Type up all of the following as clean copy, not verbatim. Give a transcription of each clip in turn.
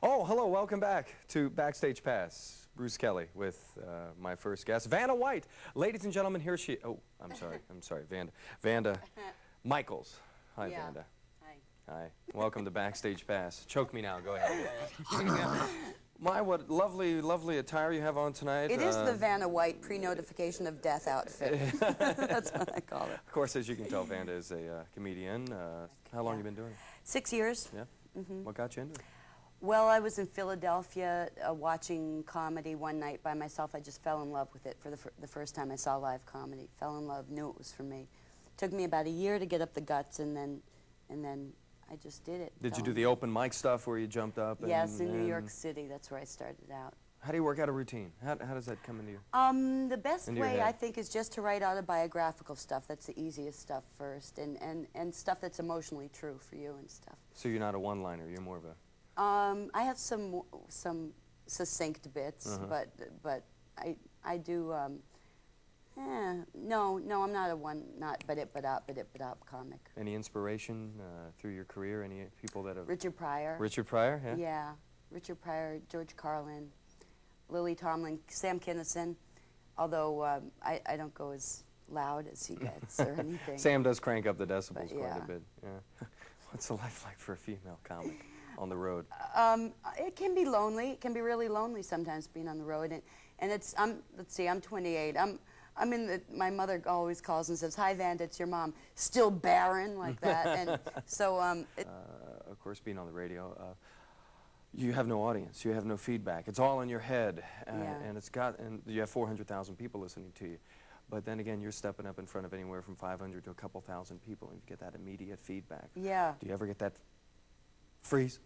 Oh, hello, welcome back to Backstage Pass. Bruce Kelly with my first guest, Vanda White. Ladies and gentlemen, here she, oh, I'm sorry, Vanda Michaels. Hi, Yeah. Vanda. Hi. Hi, welcome to Backstage Pass. Choke me now, go ahead. My, what lovely attire you have on tonight. It is the Vanda White pre-notification of death outfit. That's what I call it. Of course, as you can tell, Vanda is a comedian. How long have you been doing it? 6 years. Yeah? What got you into it? Well, I was in Philadelphia watching comedy one night by myself. I just fell in love with it for the first time I saw live comedy. Fell in love, knew it was for me. Took me about a year to get up the guts, and then I just did it. Did you do the open mic stuff where you jumped up? Yes, in New York City. That's where I started out. How do you work out a routine? How does that come into you? The best way, I think, is just to write autobiographical stuff. That's the easiest stuff first, and stuff that's emotionally true for you and stuff. So you're not a one-liner, you're more of a... I have some succinct bits, but I do. No, I'm not a but it up comic. Any inspiration through your career? Any people that have... Richard Pryor. Richard Pryor, yeah? Yeah, Richard Pryor, George Carlin, Lily Tomlin, Sam Kinison. Although I don't go as loud as he gets or anything. Sam does crank up the decibels But, quite a bit. Yeah. What's the life like for a female comic on the road? It can be lonely. It can be really lonely sometimes being on the road. And it's, let's see, I'm 28. I'm in the, my mother always calls and says, "Hi, Vanda, it's your mom." Still barren, like that. And so, of course, being on the radio, you have no audience. You have no feedback. It's all in your head. And you have 400,000 people listening to you. But then again, you're stepping up in front of anywhere from 500 to a couple thousand people, and you get that immediate feedback. Yeah. Do you ever get that freeze?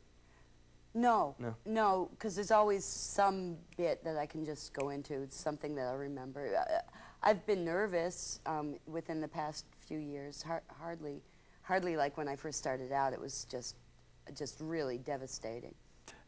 No. No? No, because there's always some bit that I can just go into. It's something that I remember. I've been nervous within the past few years. Hardly like when I first started out. It was just really devastating.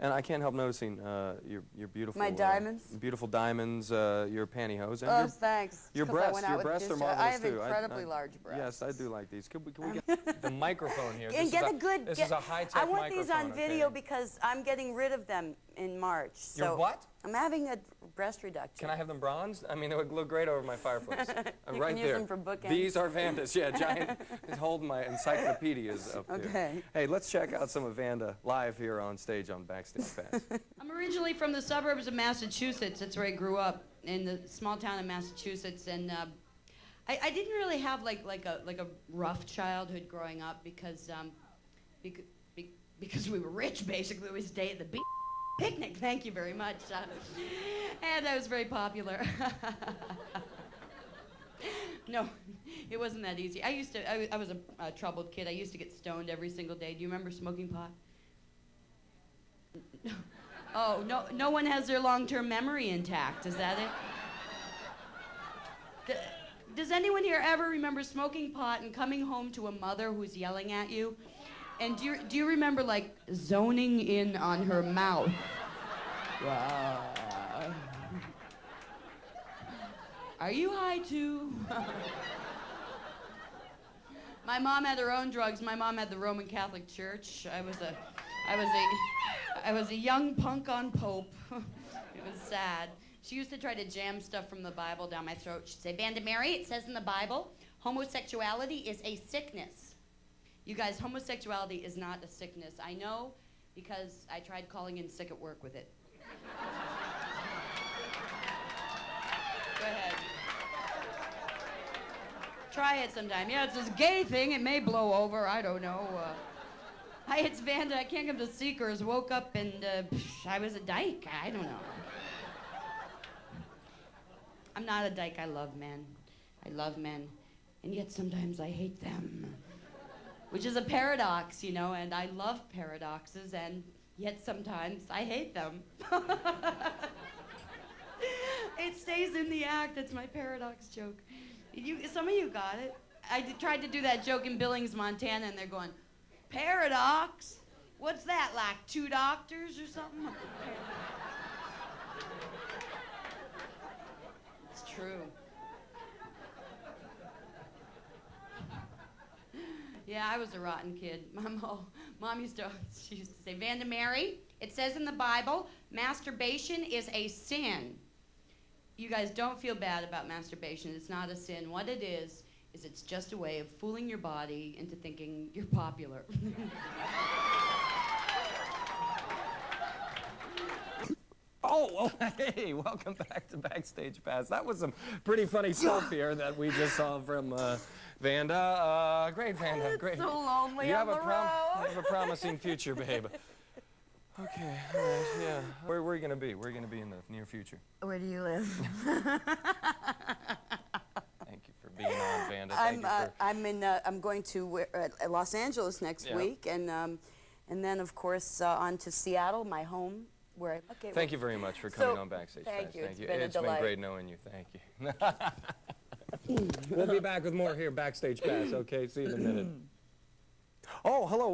And I can't help noticing your beautiful... My diamonds? Beautiful diamonds, your pantyhose. And Oh, thanks. Your breasts are marvelous, I have too. incredibly large breasts. Yes, I do like these. Can we get the microphone here? And get a good... This is a high-tech microphone. I want these on video because I'm getting rid of them in March. So You're what? I'm having a breast reduction. Can I have them bronzed? I mean, it would look great over my fireplace. You right can there. use them for bookends. These are Vanda's. Yeah, giant. Just holding my encyclopedias up there. Okay. Hey, let's check out some of Vanda live here on stage on Backstage Pass. I'm originally from the suburbs of Massachusetts. That's where I grew up, in the small town of Massachusetts, and I didn't really have like a rough childhood growing up because we were rich. Basically, we stayed at the picnic. Thank you very much, and I was very popular. No, it wasn't that easy. I was a troubled kid. I used to get stoned every single day. Do you remember smoking pot? Oh, no one has their long-term memory intact. Is that it? Does anyone here ever remember smoking pot and coming home to a mother who's yelling at you? And do you remember, like, zoning in on her mouth? Are you high, too? My mom had her own drugs. My mom had the Roman Catholic Church. I was a young punk on Pope. It was sad. She used to try to jam stuff from the Bible down my throat. She'd say, "Vanda Mary, it says in the Bible, homosexuality is a sickness." You guys, homosexuality is not a sickness. I know because I tried calling in sick at work with it. Go ahead. Try it sometime. Yeah, it's this gay thing. It may blow over. I don't know. Hi, it's Vanda. I can't come to Seekers. Woke up and I was a dyke. I don't know. I'm not a dyke. I love men. I love men. And yet sometimes I hate them. Which is a paradox, you know, and I love paradoxes, and yet sometimes I hate them. It stays in the act. It's my paradox joke. Some of you got it. I tried to do that joke in Billings, Montana, and they're going, "Paradox? What's that, like 2 doctors or something?" It's true. Yeah, I was a rotten kid. Mom used to say, "Vanda Mary, It says in the Bible, masturbation is a sin. You guys don't feel bad about masturbation. It's not a sin. What it is it's just a way of fooling your body into thinking you're popular. Oh, well, hey, welcome back to Backstage Pass. That was some pretty funny stuff here that we just saw from Vanda. Great, Vanda, great. So lonely You on have the you have a promising future, babe. Okay, all right, yeah. Where are you going to be? Where are you going to be in the near future? Where do you live? Thank you for being on, Vanda. Thank you for... I'm going to Los Angeles next week, and then of course on to Seattle, my home. Where Thank you very much for coming on Backstage. Thank you. Thank you. Been a It's been delight. great knowing you. Thank you. We'll be back with more here, Backstage Pass. Okay, see you in a minute. Oh, hello.